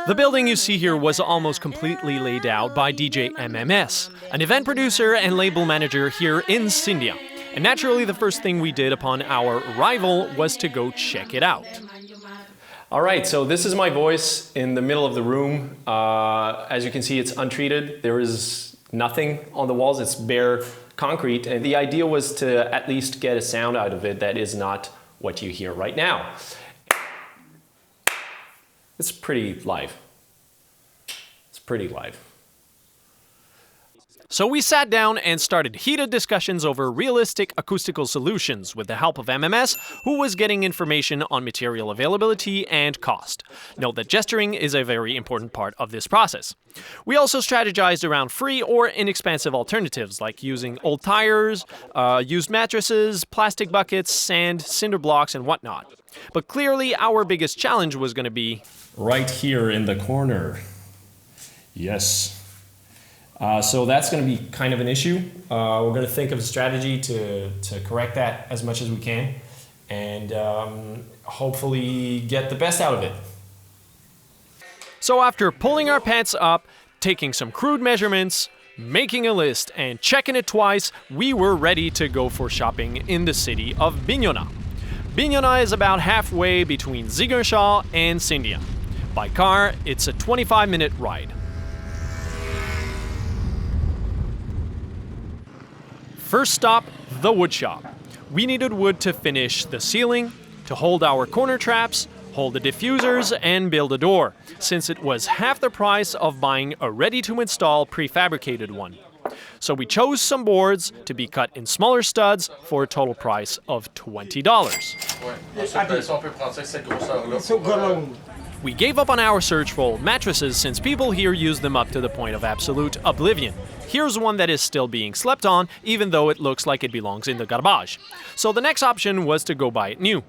The building you see here was almost completely laid out by DJ MMS, an event producer and label manager here in Sindia. And naturally, the first thing we did upon our arrival was to go check it out. All right, so this is my voice in the middle of the room. As you can see, it's untreated. There is nothing on the walls, it's bare concrete. And the idea was to at least get a sound out of it that is not what you hear right now. It's pretty live. It's pretty live. So we sat down and started heated discussions over realistic acoustical solutions with the help of MMS, who was getting information on material availability and cost. Note that gesturing is a very important part of this process. We also strategized around free or inexpensive alternatives like using old tires, used mattresses, plastic buckets, sand, cinder blocks, and whatnot. But clearly our biggest challenge was going to be right here in the corner. Yes. So that's going to be kind of an issue. We're going to think of a strategy to correct that as much as we can and hopefully get the best out of it. So after pulling our pants up, taking some crude measurements, making a list, and checking it twice, we were ready to go for shopping in the city of Bignona. Bignona is about halfway between Ziguinchor and Sindia. By car, it's a 25-minute ride. First stop, the wood shop. We needed wood to finish the ceiling, to hold our corner traps, hold the diffusers, and build a door, since it was half the price of buying a ready-to-install prefabricated one. So we chose some boards to be cut in smaller studs for a total price of $20. We gave up on our search for mattresses since people here use them up to the point of absolute oblivion. Here's one that is still being slept on, even though it looks like it belongs in the garbage. So the next option was to go buy it new.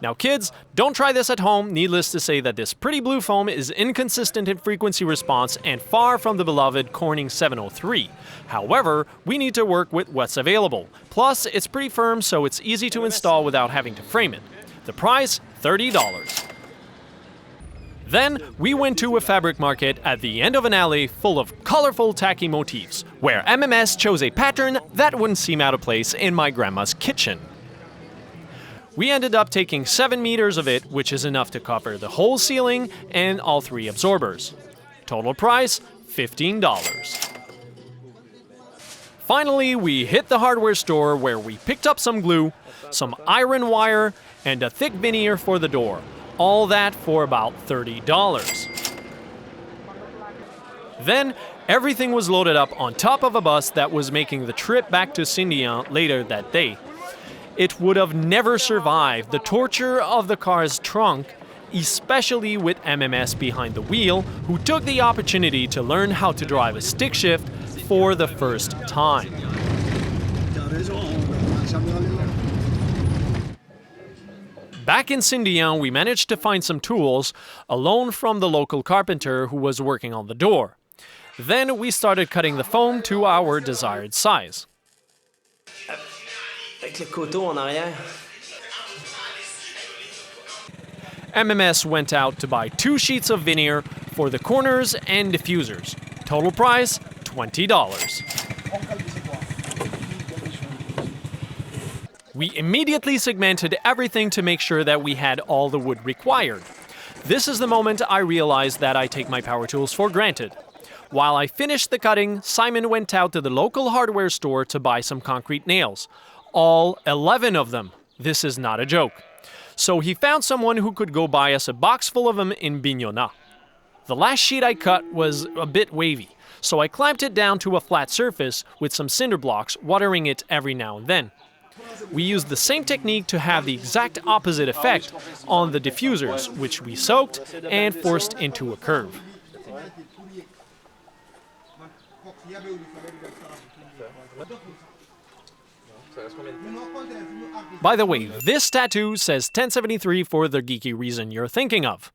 Now kids, don't try this at home. Needless to say that this pretty blue foam is inconsistent in frequency response and far from the beloved Corning 703. However, we need to work with what's available. Plus, it's pretty firm, so it's easy to install without having to frame it. The price, $30. Then, we went to a fabric market at the end of an alley full of colorful tacky motifs, where MMS chose a pattern that wouldn't seem out of place in my grandma's kitchen. We ended up taking 7 meters of it, which is enough to cover the whole ceiling and all 3 absorbers. Total price, $15. Finally, we hit the hardware store where we picked up some glue, some iron wire, and a thick veneer for the door. All that for about $30. Then, everything was loaded up on top of a bus that was making the trip back to Sindia later that day. It would have never survived the torture of the car's trunk, especially with MMS behind the wheel, who took the opportunity to learn how to drive a stick shift for the first time. Back in Sindia, we managed to find some tools, a loan from the local carpenter who was working on the door. Then we started cutting the foam to our desired size. MMS went out to buy 2 sheets of veneer for the corners and diffusers. Total price, $20. We immediately segmented everything to make sure that we had all the wood required. This is the moment I realized that I take my power tools for granted. While I finished the cutting, Simon went out to the local hardware store to buy some concrete nails. All 11 of them. This is not a joke. So he found someone who could go buy us a box full of them in Bignona. The last sheet I cut was a bit wavy, so I clamped it down to a flat surface with some cinder blocks, watering it every now and then. We used the same technique to have the exact opposite effect on the diffusers, which we soaked and forced into a curve. By the way, this tattoo says 1073 for the geeky reason you're thinking of.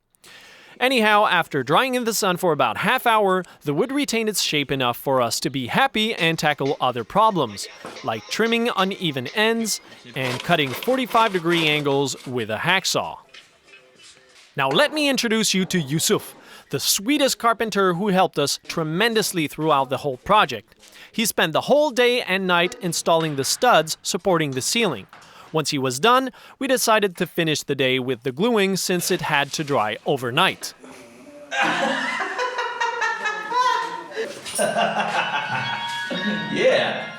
Anyhow, after drying in the sun for about half hour, the wood retained its shape enough for us to be happy and tackle other problems, like trimming uneven ends and cutting 45-degree angles with a hacksaw. Now let me introduce you to Yusuf, the sweetest carpenter who helped us tremendously throughout the whole project. He spent the whole day and night installing the studs supporting the ceiling. Once he was done, we decided to finish the day with the gluing since it had to dry overnight. Yeah.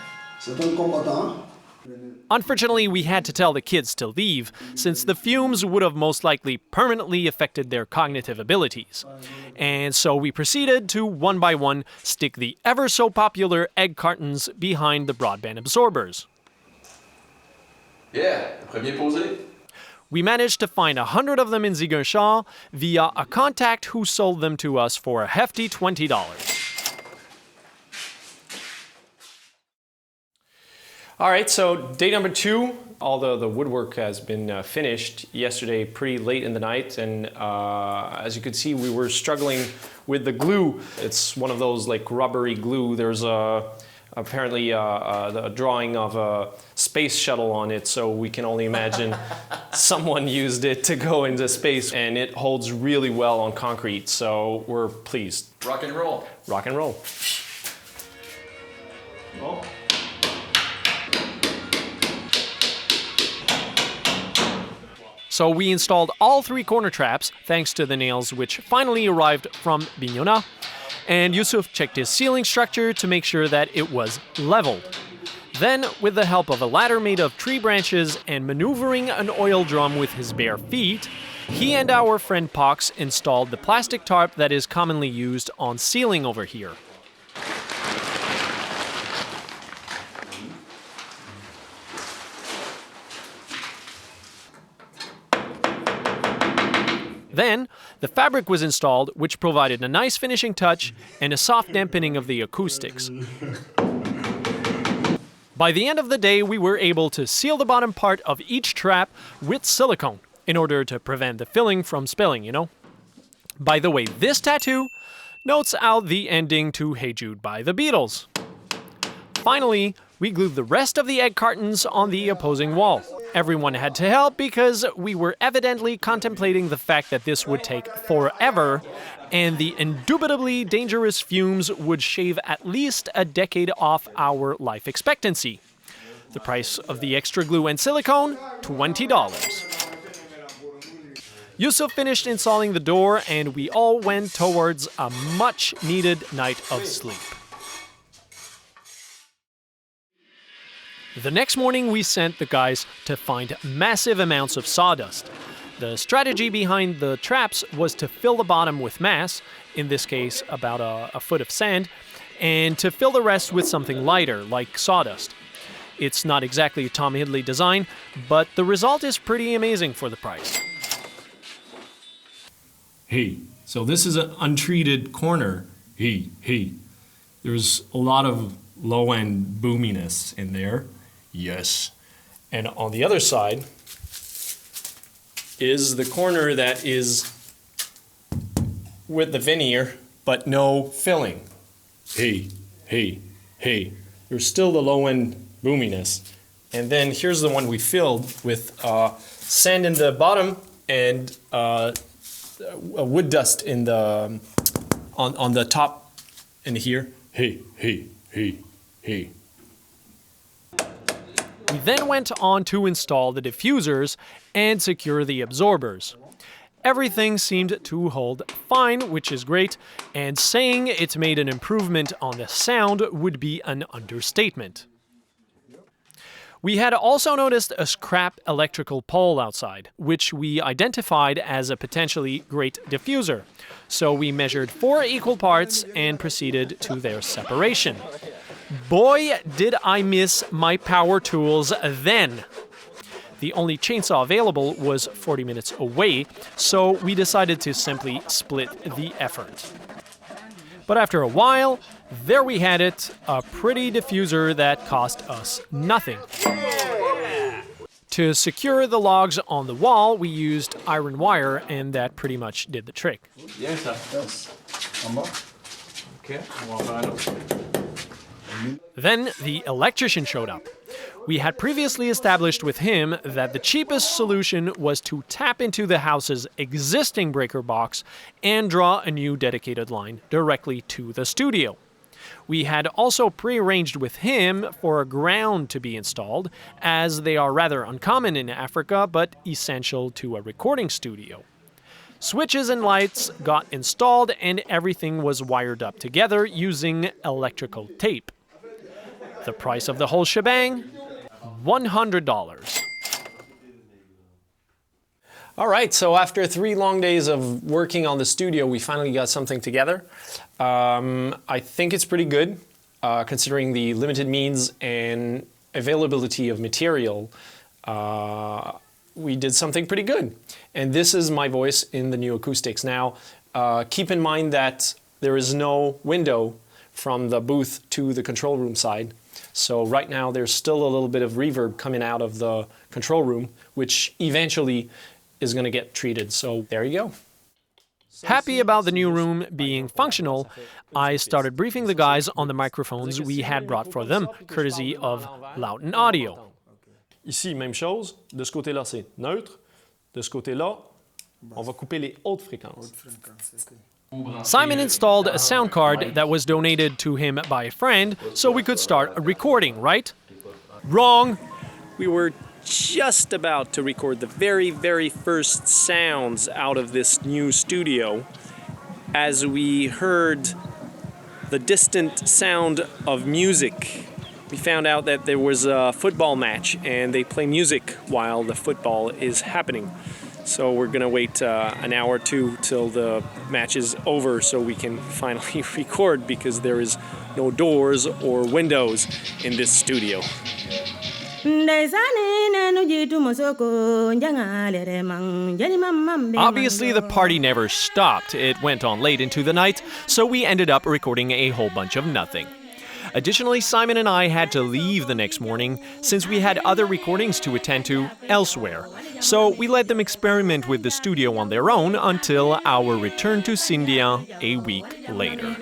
Unfortunately, we had to tell the kids to leave, since the fumes would have most likely permanently affected their cognitive abilities. And so we proceeded to, one by one, stick the ever-so-popular egg cartons behind the broadband absorbers. Yeah, le premier posé. We managed to find 100 of them in Ziguinchor via a contact who sold them to us for a hefty $20. All right, so day number 2, all the woodwork has been finished yesterday pretty late in the night, and as you could see, we were struggling with the glue. It's one of those like rubbery glue. There's apparently a drawing of a space shuttle on it, so we can only imagine someone used it to go into space, and it holds really well on concrete, so we're pleased. Rock and roll. Rock and roll. Oh. So we installed all 3 corner traps, thanks to the nails which finally arrived from Bignona, and Yusuf checked his ceiling structure to make sure that it was leveled. Then, with the help of a ladder made of tree branches and maneuvering an oil drum with his bare feet, he and our friend Pox installed the plastic tarp that is commonly used on ceiling over here. Then, the fabric was installed, which provided a nice finishing touch and a soft dampening of the acoustics. By the end of the day, we were able to seal the bottom part of each trap with silicone in order to prevent the filling from spilling, you know? By the way, this tattoo notes out the ending to Hey Jude by the Beatles. Finally, we glued the rest of the egg cartons on the opposing wall. Everyone had to help because we were evidently contemplating the fact that this would take forever, and the indubitably dangerous fumes would shave at least a decade off our life expectancy. The price of the extra glue and silicone, $20. Yusuf finished installing the door, and we all went towards a much-needed night of sleep. The next morning, we sent the guys to find massive amounts of sawdust. The strategy behind the traps was to fill the bottom with mass, in this case about a foot of sand, and to fill the rest with something lighter, like sawdust. It's not exactly a Tom Hidley design, but the result is pretty amazing for the price. Hey, so this is an untreated corner. Hey, there's a lot of low-end boominess in there. Yes. And on the other side is the corner that is with the veneer, but no filling. Hey, there's still the low-end boominess. And then here's the one we filled with sand in the bottom and wood dust in the on the top and here. Hey. We then went on to install the diffusers and secure the absorbers. Everything seemed to hold fine, which is great, and saying it made an improvement on the sound would be an understatement. We had also noticed a scrap electrical pole outside, which we identified as a potentially great diffuser. So we measured 4 equal parts and proceeded to their separation. Boy, did I miss my power tools then! The only chainsaw available was 40 minutes away, so we decided to simply split the effort. But after a while, there we had it, a pretty diffuser that cost us nothing. To secure the logs on the wall, we used iron wire, and that pretty much did the trick. Yes. Okay. Then the electrician showed up. We had previously established with him that the cheapest solution was to tap into the house's existing breaker box and draw a new dedicated line directly to the studio. We had also prearranged with him for a ground to be installed, as they are rather uncommon in Africa but essential to a recording studio. Switches and lights got installed and everything was wired up together using electrical tape. The price of the whole shebang? $100. All right, so after 3 long days of working on the studio, we finally got something together. I think it's pretty good, considering the limited means and availability of material. We did something pretty good. And this is my voice in the new acoustics. Now, keep in mind that there is no window from the booth to the control room side. So right now there's still a little bit of reverb coming out of the control room, which eventually is going to get treated. So there you go. Happy about the new room being functional, I started briefing the guys on the microphones we had brought for them, courtesy of Lauten Audio. Ici, même chose. De ce côté-là, c'est neutre. De ce côté-là, on va couper les hautes fréquences. Simon installed a sound card that was donated to him by a friend so we could start a recording, right? Wrong! We were just about to record the very, very first sounds out of this new studio as we heard the distant sound of music. We found out that there was a football match and they play music while the football is happening. So we're gonna wait an hour or two till the match is over so we can finally record, because there is no doors or windows in this studio. Obviously, the party never stopped. It went on late into the night, so we ended up recording a whole bunch of nothing. Additionally, Simon and I had to leave the next morning since we had other recordings to attend to elsewhere. So we let them experiment with the studio on their own until our return to Sindia a week later.